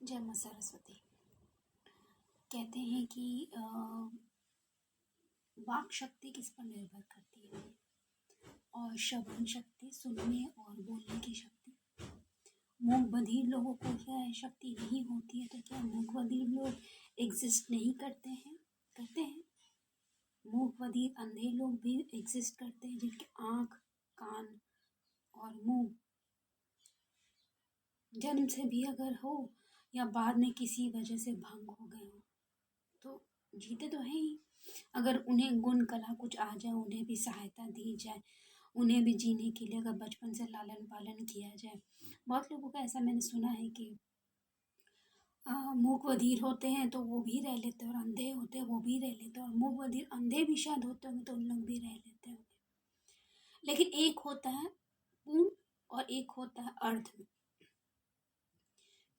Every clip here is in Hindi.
जय माँ सरस्वती। कहते हैं कि वाक शक्ति किस पर निर्भर करती है, और श्रवण शक्ति, सुनने और बोलने की शक्ति। मूक बधिर लोगों को क्या शक्ति नहीं होती है? तो क्या मूक बधिर लोग एग्जिस्ट नहीं करते हैं? करते हैं। मूक बधिर अंधे लोग भी एग्जिस्ट करते हैं, जिनके आँख, कान और मुंह जन्म से भी अगर हो या बाद में किसी वजह से भंग हो गए हो, तो जीते तो हैं ही। अगर उन्हें गुण कला कुछ आ जाए, उन्हें भी सहायता दी जाए, उन्हें भी जीने के लिए अगर बचपन से लालन पालन किया जाए। बहुत लोगों का ऐसा मैंने सुना है कि मूक बधिर होते हैं तो वो भी रह लेते हैं, और अंधे होते हैं वो भी रह लेते हैं, और मूक बधिर अंधे भी शायद होते होंगे तो उन लोग भी रह लेते होंगे। लेकिन एक होता है पूर्ण और एक होता है अर्ध में,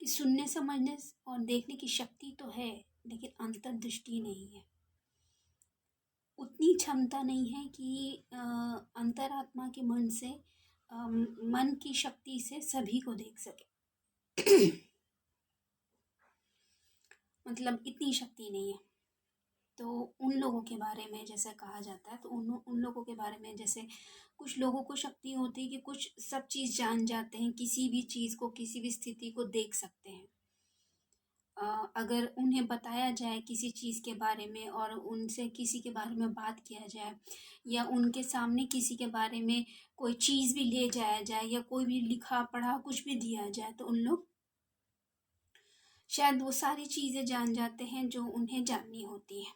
कि सुनने समझने और देखने की शक्ति तो है, लेकिन अंतर्दृष्टि नहीं है। उतनी क्षमता नहीं है कि अंतरात्मा के मन से, मन की शक्ति से सभी को देख सके। मतलब इतनी शक्ति नहीं है। तो उन लोगों के बारे में जैसे कहा जाता है, तो उन लोगों के बारे में, जैसे कुछ लोगों को शक्ति होती है कि कुछ सब चीज़ जान जाते हैं, किसी भी चीज़ को, किसी भी स्थिति को देख सकते हैं। अगर उन्हें बताया जाए किसी चीज़ के बारे में, और उनसे किसी के बारे में बात किया जाए, या उनके सामने किसी के बारे में कोई चीज़ भी ले जाया जाए, या कोई भी लिखा पढ़ा कुछ भी दिया जाए, तो उन लोग शायद वो सारी चीज़ें जान जाते हैं जो उन्हें जाननी होती है।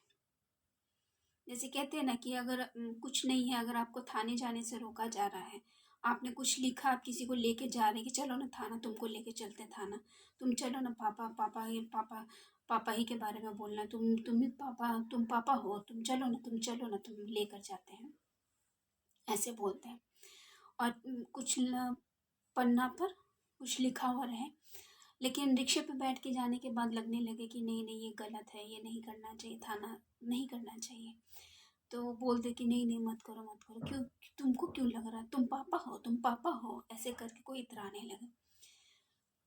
जैसे कहते हैं ना कि अगर कुछ नहीं है, अगर आपको थाने जाने से रोका जा रहा है, आपने कुछ लिखा, आप किसी को लेके जा रहे हैं कि चलो ना थाना, तुमको लेके चलते थाना, तुम चलो ना, पापा पापा ये पापा पापा ही के बारे में बोलना, तुम ही पापा, तुम पापा हो, तुम चलो ना, तुम चलो ना, तुम लेकर जाते हैं, ऐसे बोलते हैं। और कुछ पन्ना पर कुछ लिखा हुआ रहे, लेकिन रिक्शे पे बैठ के जाने के बाद लगने लगे कि नहीं नहीं ये गलत है, ये नहीं करना चाहिए, थाना नहीं करना चाहिए, तो बोलते कि नहीं नहीं मत करो मत करो, क्यों, तुमको क्यों लग रहा है, तुम पापा हो, तुम पापा हो, ऐसे करके कोई इतराने लगे।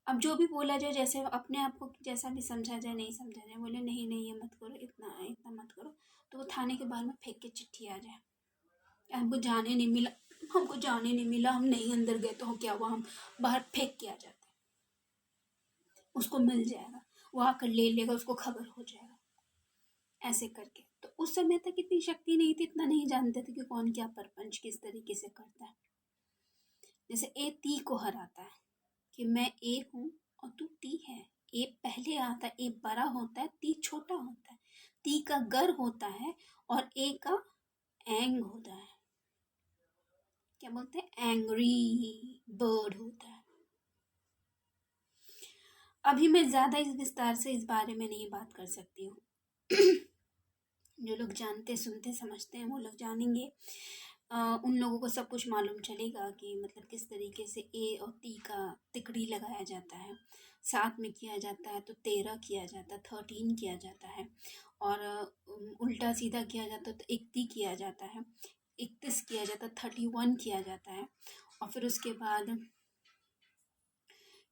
अब जो भी बोला जाए, जैसे अपने आप को जैसा भी समझा जाए, नहीं समझा जाए, बोले नहीं नहीं ये मत करो, इतना इतना मत करो, तो वो थाने के बाहर में फेंक के चिट्ठी आ जाए, हमको जाने नहीं मिला, हमको जाने नहीं मिला, हम नहीं अंदर गए तो क्या हुआ, हम बाहर फेंक के आ जाते, उसको मिल जाएगा, वो आकर ले लेगा, उसको खबर हो जाएगा, ऐसे करके। तो उस समय तक इतनी शक्ति नहीं थी, इतना नहीं जानते थे कि कौन क्या परपंच किस तरीके से करता है। जैसे ए ती को हराता है कि मैं ए हूँ और तू ती है। ए पहले आता है, ए बड़ा होता है, ती छोटा होता है, ती का गर होता है, और ए का एंग होता है, क्या बोलते हैं, एंग्री बर्ड होता है। अभी मैं ज़्यादा इस विस्तार से इस बारे में नहीं बात कर सकती हूँ। जो लोग जानते सुनते समझते हैं वो लोग जानेंगे, उन लोगों को सब कुछ मालूम चलेगा कि मतलब किस तरीके से ए और ती का तिकड़ी लगाया जाता है। 7 में किया जाता है तो 13 किया जाता है, 13 किया जाता है, और उल्टा सीधा किया जाता है तो 31 किया जाता है, 31 किया जाता है, 31 किया जाता है, और फिर उसके बाद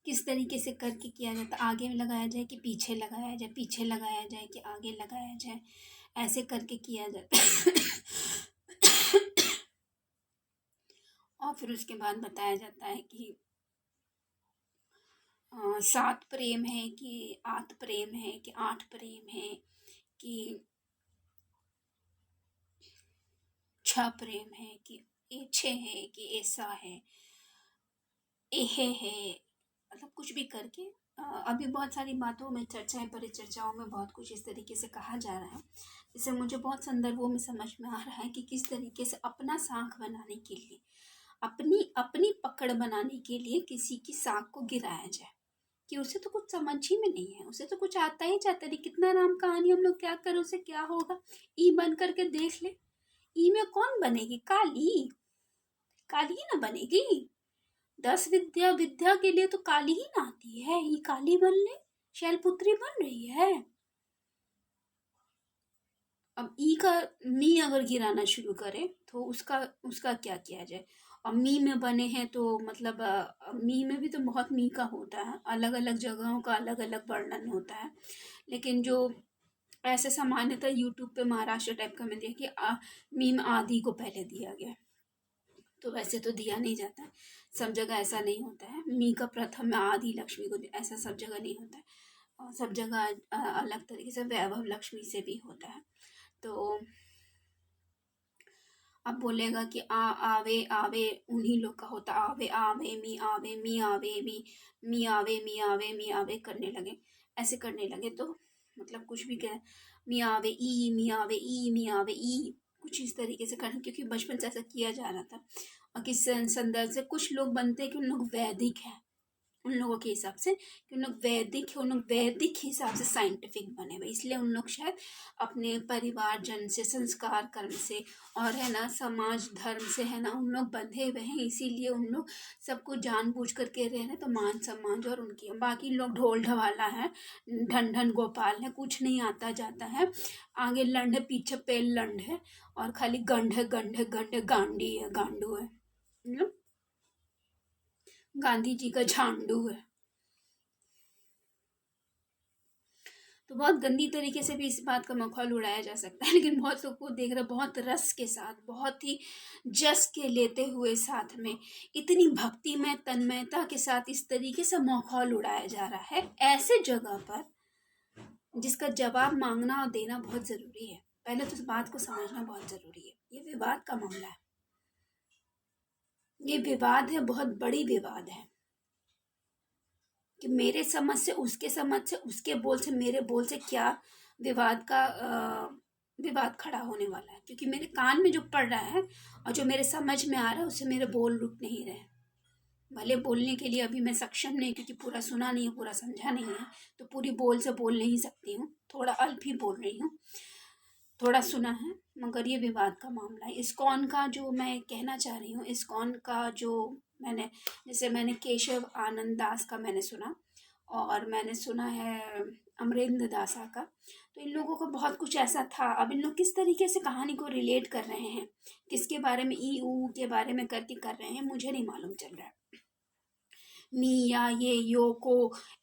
किस तरीके से करके किया जाता है, आगे लगाया जाए कि पीछे लगाया जाए, पीछे लगाया जाए कि आगे लगाया जाए, ऐसे करके किया जाता है। और फिर उसके बाद बताया जाता है कि 7 प्रेम है कि 8 प्रेम है कि 8 प्रेम है कि 6 प्रेम है कि ए 6 है कि ऐसा है, एहे है, मतलब कुछ भी करके। अभी बहुत सारी बातों में, चर्चाएं परिचर्चाओं में बहुत कुछ इस तरीके से कहा जा रहा है, जिससे मुझे बहुत संदर्भों में समझ में आ रहा है कि किस तरीके से अपना साख बनाने के लिए, अपनी अपनी पकड़ बनाने के लिए किसी की साख को गिराया जाए, कि उसे तो कुछ समझ ही में नहीं है, उसे तो कुछ आता ही जाता नहीं, कितना राम कहानी हम लोग क्या करें, उसे क्या होगा, ई बन करके देख ले, ई में कौन बनेगी, काली, काली ही ना बनेगी, 10 विद्या विद्या के लिए तो काली ही ना आती है, ये काली बन ले, शैलपुत्री बन रही है। अब ई का मी अगर गिराना शुरू करे तो उसका उसका क्या किया जाए, और मी में बने हैं तो मतलब मी में भी तो बहुत मी का होता है, अलग अलग जगहों का अलग अलग वर्णन होता है। लेकिन जो ऐसे सामान्यतः यूट्यूब पे महाराष्ट्र टाइप का मैं देखिए मीम आदि को पहले दिया गया, तो वैसे तो दिया नहीं जाता है, सब जगह ऐसा नहीं होता है। मी का प्रथम में आदि लक्ष्मी को ऐसा सब जगह नहीं होता है, और सब जगह अलग तरीके से वैभव लक्ष्मी से भी होता है। तो अब बोलेगा कि आवे आवे उन्हीं लोग का होता, आवे आवे मी आवे मी आवे मी आवे मी आवे मी आवे करने लगे, ऐसे करने लगे तो मतलब कुछ भी कह मी आवे ई मी आवे ई मी आवे ई, कुछ इस तरीके से करना, क्योंकि बचपन से ऐसा किया जा रहा था। और किस संदर्भ से कुछ लोग बनते हैं कि उन लोग वैदिक हैं, उन लोगों के हिसाब से कि उन लोग वैदिक है, उन लोग वैदिक हिसाब से साइंटिफिक बने हुए, इसलिए उन लोग शायद अपने परिवार जन से, संस्कार कर्म से और है ना समाज धर्म से है ना उन लोग बंधे हुए हैं, इसीलिए उन लोग सबको जानबूझ करके रह रहे, तो मान सम्मान जो और उनकी। बाकी लोग ढोल ढवाला है, ढन ढन गोपाल है, कुछ नहीं आता जाता है, आगे लंड है पीछे पेल लंड है, और खाली गंड है गंड है गंड है, गांडी है गांडू है, गांधी जी का झांडू है। तो बहुत गंदी तरीके से भी इस बात का मखौल उड़ाया जा सकता है, लेकिन बहुत लोग को देख रहे बहुत रस के साथ, बहुत ही जस के लेते हुए साथ में इतनी भक्ति में तन्मयता के साथ इस तरीके से मखौल उड़ाया जा रहा है ऐसे जगह पर, जिसका जवाब मांगना और देना बहुत जरूरी है। पहले तो इस बात को समझना बहुत जरूरी है, ये विवाद का मामला है, ये विवाद है, बहुत बड़ी विवाद है कि मेरे समझ से उसके समझ से, उसके बोल से मेरे बोल से क्या विवाद का विवाद खड़ा होने वाला है, क्योंकि मेरे कान में जो पड़ रहा है और जो मेरे समझ में आ रहा है उससे मेरे बोल रुक नहीं रहे। भले बोलने के लिए अभी मैं सक्षम नहीं, क्योंकि पूरा सुना नहीं है, पूरा समझा नहीं है, तो पूरी बोल से बोल नहीं सकती हूँ, थोड़ा अल्प ही बोल रही हूँ, थोड़ा सुना है, मगर ये विवाद का मामला है। इस्कॉन का जो मैं कहना चाह रही हूँ, इस्कॉन का जो मैंने, जैसे मैंने केशव आनंद दास का मैंने सुना, और मैंने सुना है अमरेंद्र दासा का, तो इन लोगों का बहुत कुछ ऐसा था। अब इन लोग किस तरीके से कहानी को रिलेट कर रहे हैं, किसके बारे में ई ऊ के बारे में करके कर रहे हैं, मुझे नहीं मालूम चल रहा है। मी या ये यो को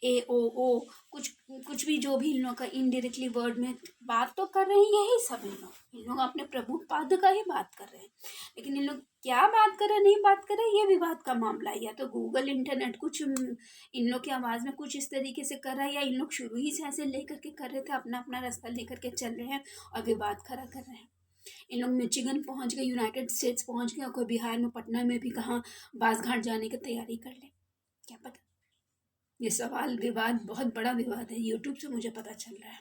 ए ओ कुछ कुछ भी जो भी इन लोग का इनडायरेक्टली वर्ड में बात तो कर रहे हैं, यही सब इन लोग अपने प्रभु पाद का ही बात कर रहे हैं, लेकिन इन लोग क्या बात कर रहे हैं नहीं बात कर रहे हैं, ये विवाद का मामला है। या तो गूगल इंटरनेट कुछ इन लोग की आवाज़ में कुछ इस तरीके से कर रहा है, या इन लोग शुरू ही से ऐसे लेकर के कर रहे थे, अपना अपना रास्ता लेकर के चल रहे हैं और विवाद खड़ा कर रहे हैं। इन लोग मिचिगन पहुंच गए, यूनाइटेड स्टेट्स पहुंच गए, और कोई बिहार में पटना में भी कहाँ बासघाट जाने की तैयारी कर ले, क्या पता। ये सवाल विवाद बहुत बड़ा विवाद है, यूट्यूब से मुझे पता चल रहा है,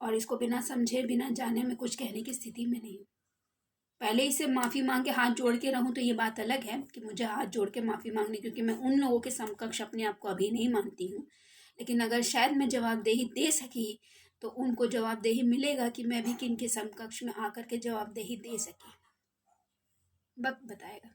और इसको बिना समझे बिना जाने में कुछ कहने की स्थिति में नहीं हूँ। पहले ही से माफ़ी मांग के हाथ जोड़ के रहूँ तो ये बात अलग है कि मुझे हाथ जोड़ के माफ़ी मांगनी, क्योंकि मैं उन लोगों के समकक्ष अपने आप को अभी नहीं मानती हूँ, लेकिन अगर शायद मैं जवाबदेही दे सकी तो उनको जवाबदेही मिलेगा कि मैं भी किन के समकक्ष में आकर के जवाबदेही दे सकी, वक्त बताएगा।